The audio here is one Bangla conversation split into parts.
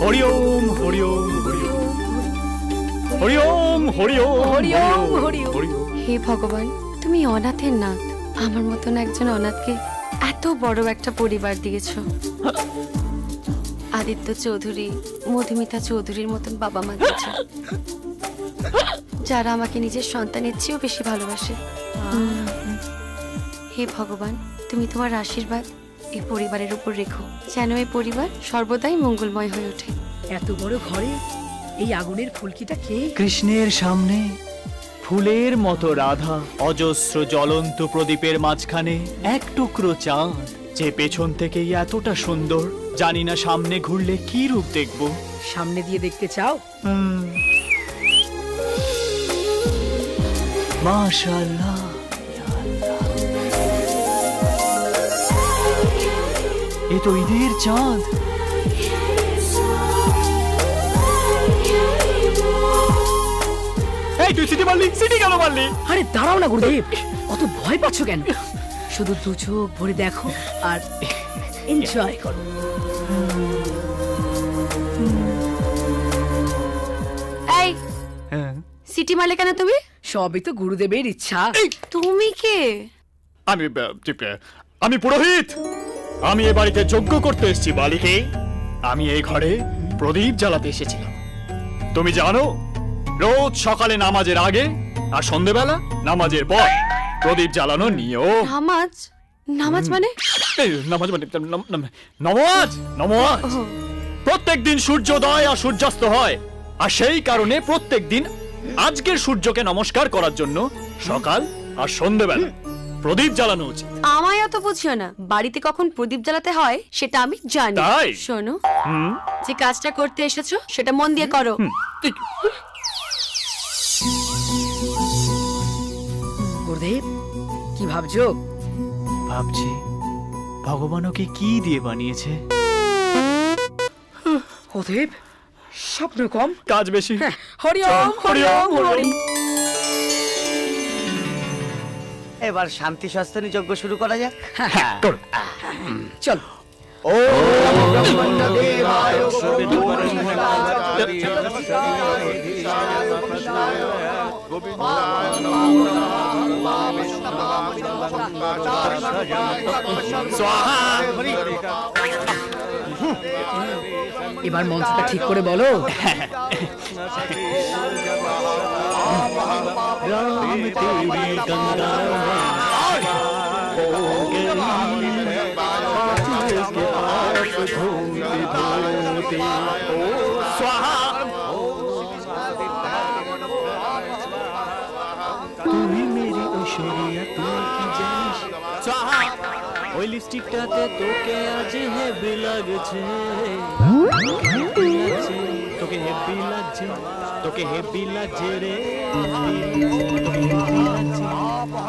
হরি ওম হরি ওম হরি ওম হরি ওম হরি ওম হরি ওম হরি ওম। হে ভগবান, তুমি অনাথের নাথ, আমার মতন একজন অনাথকে এত বড় একটা পরিবার দিয়েছো। আদিত্য চৌধুরী, মধুমিতা চৌধুরীর মতন বাবা মা দিয়েছো, যারা আমাকে নিজের সন্তানের চেয়েও বেশি ভালোবাসে। হে ভগবান, তুমি তোমার আশীর্বাদ এই পরিবারের উপর রেখো, যেন এই পরিবার সর্বদাই মঙ্গলময় হয়ে ওঠে। এত বড় ঘরে এই আগুনের ফুলকিটা কে? কৃষ্ণের সামনে ফুলের মতো রাধা, অজস্র জ্বলন্ত প্রদীপের মাঝখানে এক টুকরো চাঁদ, যে পেছন থেকেই এতটা সুন্দর, জানি না সামনে ঘুরলে কি রূপ দেখব। সামনে দিয়ে দেখতে চাও? মাশাআল্লাহ। এ তো ঈদের চাঁদ। এই তুই সিটি মারলি, সিটি কেন মারলি? আরে দাঁড়াও না গুরুদেব, অত ভয় পাচ্ছ কেন? শুধু দু চোখ ভরে দেখো আর এনজয় করো। এই সিটি মারলে কেন তুমি? সবই তো গুরুদেবের ইচ্ছা। তুমি কে? আমি পুরোহিত। আমি এ বাড়িতে যজ্ঞ করতে এসেছি বালিকে। আমি এই ঘরে প্রদীপ জ্বালাতে এসেছিলাম। তুমি জানো, রোজ সকালে নামাজের আগে আর সন্ধ্যেবেলা নামাজের পর প্রদীপ জ্বালানো নিয়ম। নামাজ? নামাজ মানে? নামাজ মানে নমাজ। নমাজ প্রত্যেক দিন সূর্যোদয় আর সূর্যাস্ত হয়, আর সেই কারণে প্রত্যেক দিন আজকের সূর্যকে নমস্কার করার জন্য সকাল আর সন্ধ্যেবেলা প্রদীপ জ্বালানো উচিত। আমায় অত বুঝিও না, বাড়িতে কখন প্রদীপ জ্বালাতে হয় সেটা আমি জানি। তাই? শোনো, যে কাজটা করতে এসেছো সেটা মন দিয়ে করো। গুরুদেব, কি ভাবছো? ভাবছি ভগবান ওকে কি দিয়ে বানিয়েছে। গুরুদেব, স্বপ্ন কম, কাজ বেশি। হরি ওম হরি ওম হরি। এবার শান্তি সস্তনী যজ্ঞ শুরু করা যাক। চল। এবার মন্ত্রটা ঠিক করে বলো। রাম তেরি গঙ্গা তুই মেরি ঐশ্বরিয়া, তুই কি জানিস ওই লিপস্টিকটাতে তোকে আজ হেভি লাগছে, তোকে হেভি লাগছে, তোকে হেভি লাগছে রে, তোকে হেভি লাগছে,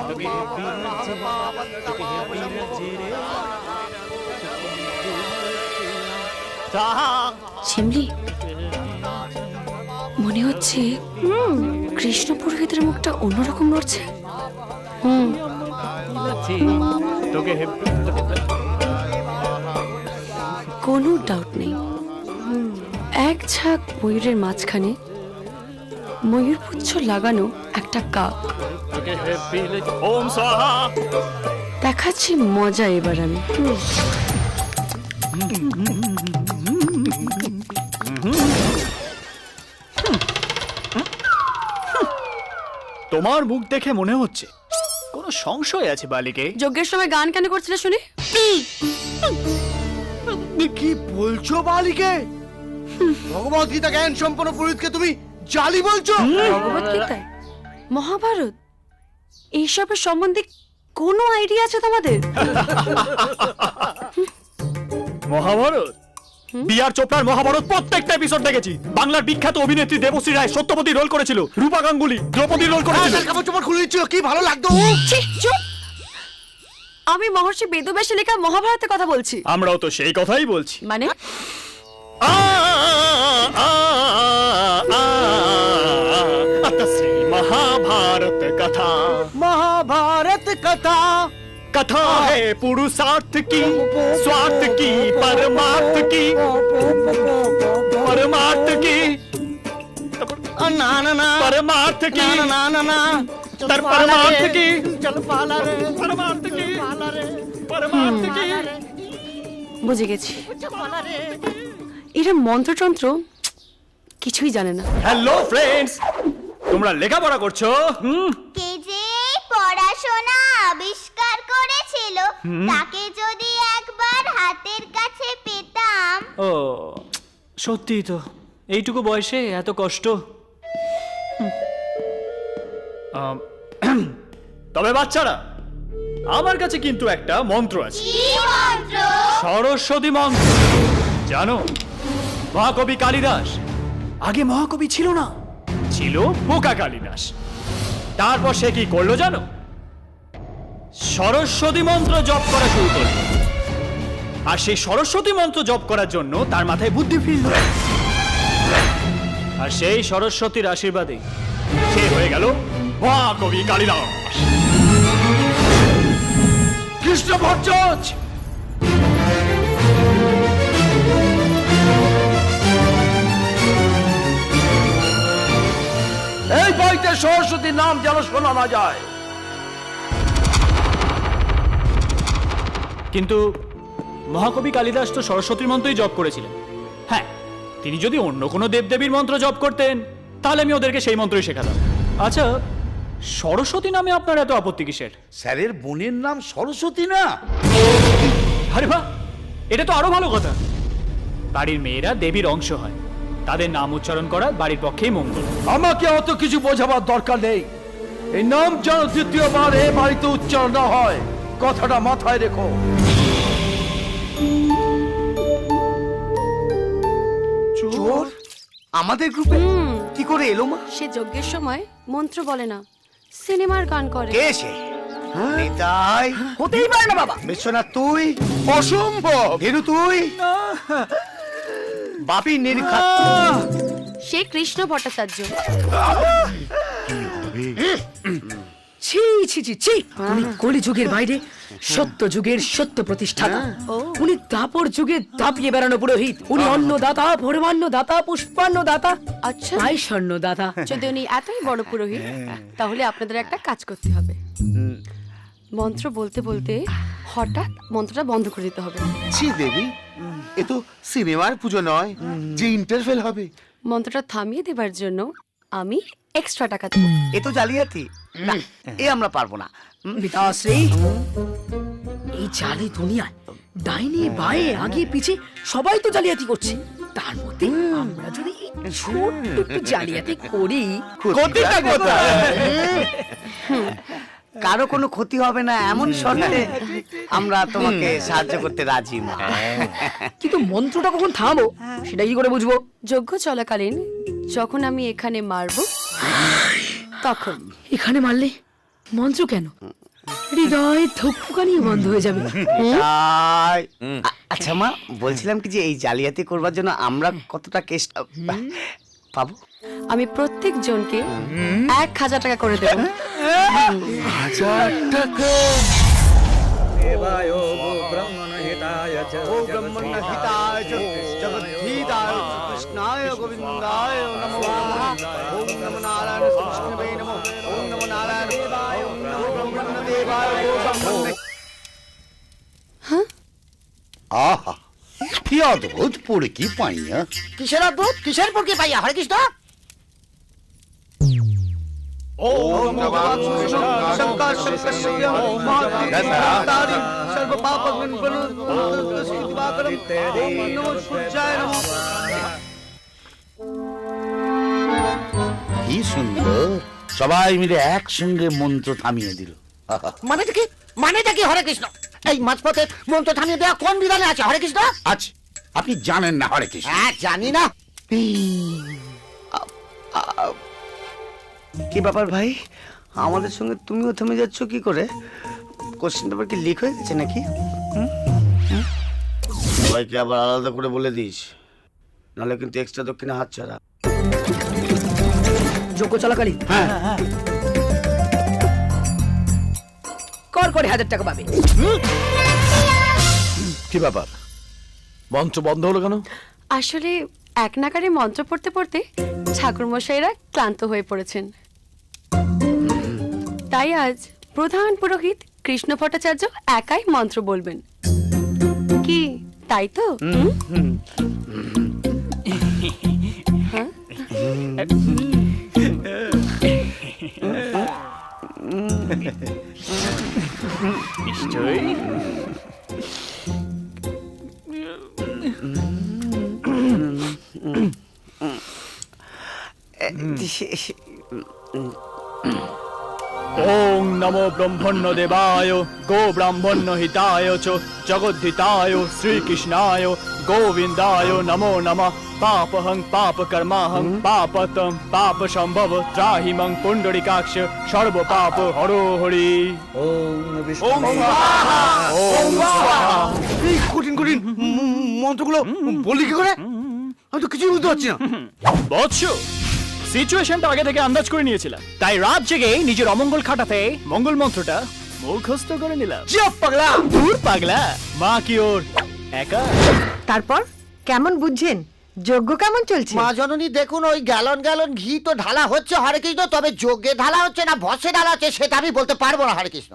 তোকে হেভি লাগছে, তোকে হেভি লাগছে রে। শিমলি, মনে হচ্ছে কৃষ্ণ পুরোহিতের মুখটা অন্যরকম নড়ছে। তোকে হেভি, কোনো ডাউট নেই, এক ঝাঁক ময়ূরের মাঝখানে ময়ূরপুচ্ছ লাগানো একটা কাক। তোকে হেভি লাগছে। ওম স্বাহা। দেখাচ্ছি মজা এবার আমি। তোমার মুখ দেখে মনে হচ্ছে কোনো সংশয় আছে বালিকে। যজ্ঞের সময় গান কেন করছিলে শুনি? কি বলছো বালিকে? ভগবত গীতা জ্ঞান সম্পন্ন পুরোহিতকে তুমি জালি বলছো? ভগবদ্গীতায়, মহাভারত, এইসবের সম্বন্ধে কোনো আইডিয়া আছে তোমাদের? মহাভারত, বিআর চোপড়ার মহাভারত প্রত্যেকটা এপিসোড দেখেছি। বাংলার বিখ্যাত অভিনেত্রী দেবশ্রী রায় সত্যবতী রোল করেছিল, রূপা গাঙ্গুলি দ্রৌপদী রোল করেছিল। কাপড় চোপড় খুলে দিচ্ছিল, কি ভালো লাগতো। চুপ! আমি মহর্ষি বেদব্যাসে লেখা মহাভারতের কথা বলছি। আমরাও তো সেই কথাই বলছি। মানে महाभारत कथा, महाभारत कथा कथा है पुरुषार्थ की, स्वार्थ की, परमार्थ की, পরে মারতে কি না না না পরে মারতে কি না না না না তারপরে মারতে কি চল পালা রে পরে মারতে কি পালা রে পরে মারতে কি বুঝে গেছি, পালা রে এরা মন্ত্রতন্ত্র কিছুই জানে না। হ্যালো ফ্রেন্ডস, তোমরা লেখাপড়া করছো? কে যে পড়াশোনা আবিষ্কার করেছিল তাকে যদি একবার হাতের কাছে পেতাম। ও সত্যি তো, এইটুকু বয়সে এত কষ্ট। তবে বাচ্চারা, আমার কাছে কিন্তু একটা মন্ত্র আছে, কি মন্ত্র? সরস্বতী মন্ত্র। জানো, মহাকবি কালিদাস আগে মহাকবি ছিল না, ছিল বোকা কালিদাস। তারপর সে কি করলো জানো? সরস্বতী মন্ত্র জপ করা শুরু করলো। আর সেই সরস্বতী মন্ত্র জপ করার জন্য তার মাথায় বুদ্ধি ফিরল। আর সেই সরস্বতীর আশীর্বাদে সে হয়ে গেল মহাকবি কালিদাস। কৃষ্ণ ভট্টাচ, এই বইতে সরস্বতীর নাম যেন শোনা না যায়। কিন্তু মহাকবি কালিদাস তো সরস্বতীর মন্ত্রই জপ করেছিলেন। হ্যাঁ, তিনি যদি অন্য কোনো দেবদেবীর মন্ত্র জপ করতেন তাহলে আমি ওদেরকে সেই মন্ত্রই শেখাতাম। আচ্ছা, সরস্বতী নামে আপনার এত আপত্তি কিসের? স্যারের বোনের নাম সরস্বতী না? আরে বাহ, এটা তো আরো ভালো কথা। বাড়ির মেয়েরা দেবীর অংশ হয়, তাদের নাম উচ্চারণ করা বাড়ির পক্ষেই মঙ্গল। আমাকে অত কিছু বোঝাবার দরকার নেই। এই নাম যেন দ্বিতীয়বার এ বাড়িতে উচ্চারণ না হয়, কথাটা মাথায় রেখো। চোর আমাদের গ্রুপে কি করে এলো মা? সে যজ্ঞের সময় মন্ত্র বলে না, সিনেমার গান করে। কে সে? নিতাই হতেই পারে না বাবা। বিশ্বনাথ তুই? অসম্ভব। ধীরু তুই? বাপি নির্ঘাত। সে কৃষ্ণ ভট্টাচার্য। ছি ছি ছি ছি, উনি কলিযুগের বাইরে সত্য যুগের সত্য প্রতিষ্ঠাতা। উনি দাপর যুগে দাপিয়ে বেড়ানো পুরোহিত। উনি অন্নদাতা, ভরমান্নদাতা, পুষ্পান্নদাতা, আচ্ছা, আই স্বর্ণদাতা। যদি উনি এতই বড় পুরোহিত, তাহলে আপনাদের একটা কাজ করতে হবে। মন্ত্র বলতে বলতে হঠাৎ মন্ত্রটা বন্ধ করে দিতে হবে। ছি দেবী, এ তো সিনেমার পুজো নয় যে ইন্টারভেল হবে। মন্ত্রটা থামিয়ে দেবার জন্য আমি এক্সট্রা টাকা দেবো। এ তো জালিয়াতি। না, এ আমরা পারবো না। পিতাশ্রী, এই জালি দুনিয়ায় ডাইনি বায়ে আগে পিছে সবাই তো জালিয়াতি করছে। তার মধ্যে আমরা যদি এই ছোট্ট একটু জালিয়াতি করি, ক্ষতিটা কোথায়? কারো কোনো ক্ষতি হবে না এমন শর্তে আমরা তোমাকে সাহায্য করতে রাজি না। কিন্তু মন্ত্রটা কখন থামো সেটা কি করে বুঝবো? যজ্ঞ চলাকালীন যখন আমি এখানে মারবো তখন। এখানে মারলে মন্ত্র কেন? হৃদয় ধুকপুকানি বন্ধ হয়ে যাবে। তাই আচ্ছা মা, বলছিলাম কি যে এই জালিয়াতি করবার জন্য আমরা কতটা কেস পাবো? আমি প্রত্যেক জনকে 1000 টাকা করে দেবো। 1000 টাকা? ও ব্রহ্মণ্যহিতায় চ জগদ্ধিতায় চ কৃষ্ণায় গোবিন্দায় নমো নমঃ। ওম নমো নারায়ণ কৃষ্ণবে নমঃ। ওম নমো নারায়ণ দেবায়, ওম নমো ব্রহ্মণ্যদেবায়, ওম ব্রহ্মণ্য। আহা, কি অদ্ভুত পড়ে কি পাইয়া। কিসের অদ্ভুত? কিসের পক্ষে পাইয়া? হরে কৃষ্ণ। ওম নমঃ শঙ্কর শঙ্করস্য মহাদেবায় সর্ব পাপগ্ন প্রণতস্য ওম নমঃ সূর্যায় নমঃ। কি সুন্দর, সবাই মিলে একসঙ্গে মন্ত্র থামিয়ে দিল। আহা, মানেটা কি? মানেটা কি? হরে কৃষ্ণ। এই মাঝপথে মন্ত্র থামিয়ে দেওয়া কোন বিধানে আছে? হরে কৃষ্ণ। আচ্ছা, আপনি জানেন না হরে কৃষ্ণ? হ্যাঁ, জানি না। কি ব্যাপার ভাই, আমাদের সঙ্গে তুমিও থেমে যাচ্ছ কি করে? কোশ্চেন পেপার কি লিক হয়ে গেছে নাকি? সবাইকে আবার আলাদা করে বলে দিস, নাহলে কিন্তু এক্সট্রা দক্ষিণে হাত ছাড়া। যজ্ঞ চলাকালীন কর করে 1000 টাকা পাবে। কি ব্যাপার, মঞ্চ বন্ধ হলো কেন? আসলে এক নাগারে মন্ত্র পড়তে পড়তে ঠাকুরমশাইরা ক্লান্ত হয়ে পড়েছেন। তাই আজ প্রধান পুরোহিত কৃষ্ণ ভট্টাচার্য একাই মন্ত্র বলবেন। কি তাই তো? হ্যাঁ? নিশ্চয়ই। ওং নমো ব্রহ্মণ্য দেবায় গো ব্রাহ্মণ্য হিতায় চ জগদ্ধিতায় শ্রীকৃষ্ণায় গোবিন্দায় নমো নমঃ পাপহং পাপকর্মাহং পাপতম পাপ সম্ভব ত্রাহি মং পুণ্ডরিকাক্ষ সর্ব পাপ হরো হরি। এই কঠিন কঠিন মন্ত্রগুলো বলি কি করে? আমি তো কিছুই বুঝতে পারছি না। বৎস, সিচুয়েশনটা আগে থেকে আন্দাজ করে নিয়েছিলাম, তাই রাত জেগে নিজের অমঙ্গল খাটাতে মঙ্গল মন্ত্রটা মুখস্থ করে নিলাম। চিপ পাগলা। দূর পাগলা, মা কি ওর একা? তারপর কেমন বুঝছেন? যজ্ঞ কেমন চলছে? মা জননী দেখুন, ওই গ্যালন গ্যালন ঘি তো ঢালা হচ্ছে হরে কৃষ্ণ, তবে যজ্ঞে ঢালা হচ্ছে না ভস্যে ঢালা হচ্ছে সেটা আমি বলতে পারবো না হরে কৃষ্ণ।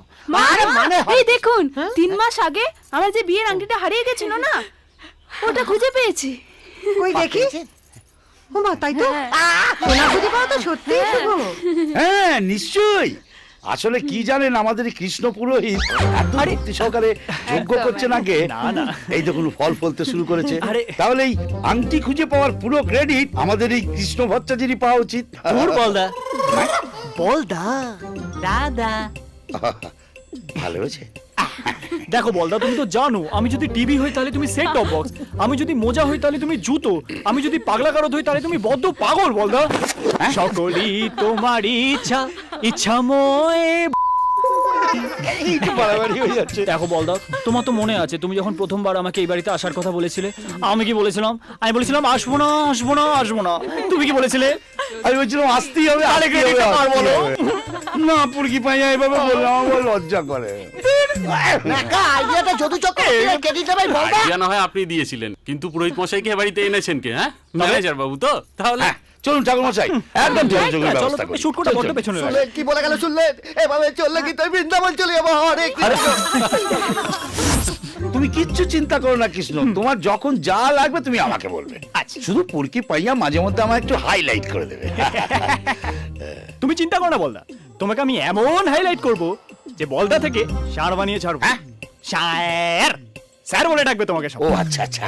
আরে মানে এই দেখুন, 3 মাস আগে আমার যে বিয়ের আংটিটা হারিয়ে গেছিল না, ওটা খুঁজে পেয়েছি। কই দেখি। ওমা, তাই তো? সোনা খুঁজে পাওয়া তো সত্যি শুভ। হ্যাঁ নিশ্চয়ই। আসলে কি জানেন, আমাদের এই কৃষ্ণ পুরোহিত এত ভক্তি সহকারে যজ্ঞ করছেন আগে, এই দেখুন ফল ফলতে শুরু করেছে। তাহলে এই আংটি খুঁজে পাওয়ার পুরো ক্রেডিট আমাদের এই কৃষ্ণ ভট্টাচার্যেরই পাওয়া উচিত। দূর বলদা। বলদা দাদা ভালো হয়েছে। দেখো বলদা, তুমি তো জানো আমি যদি টিভি হই তাহলে তুমি সেট টপ বক্স, আমি যদি মোজা হই তাহলে তুমি জুতো, আমি যদি পাগলা কারদ হই তাহলে তুমি বদ্ধ পাগল। বলদা, সকলই তোমার ইচ্ছা ইচ্ছাময়। দেখো বলদা, তোমার তো মনে আছে তুমি যখন প্রথমবার আমাকে এই বাড়িতে আসার কথা বলেছিলে, আমি কি বলেছিলাম? আমি বলেছিলাম আসবো না আসবো না আসবো না। তুমি কি বলেছিলে? আমি বলছিলাম আসতেই হবে। না পুরকি পাইয়া এভাবে বললাম, আমার লজ্জা করে। আইডিয়াটা যদু চক্র ক্রেডিট ভাই বলদা। আইডিয়া না হয় আপনি দিয়েছিলেন, কিন্তু পুরোহিত মশাইকে এ বাড়িতে এনেছেন কে? হ্যাঁ, ম্যানেজার বাবু তো। তাহলে চলুন ঠাকুর মশাই, একদম যোগাযোগের চলো ব্যবস্থা তুমি করি। শুট করতে বড্ড পেছনে লাগে। শুনলেন কি বলে গেল? শুনলেন? এভাবে চললে কি তুই বৃন্দাবন চলে যাবো হরে কৃষ্ণ। তুমি কিচ্ছু চিন্তা করো না কৃষ্ণ, তোমার যখন যা লাগবে তুমি আমাকে বলবে। শুধু পুরকি পাইয়া মাঝে মধ্যে আমার একটু হাইলাইট করে দেবে। তুমি চিন্তা করো না বলদা, তোমাকে আমি এমন হাইলাইট করব যে বলদা থেকে সার বানিয়ে ছাড়বো। স্যার স্যার বলে ডাকবে তোমাকে সব। ও আচ্ছা আচ্ছা।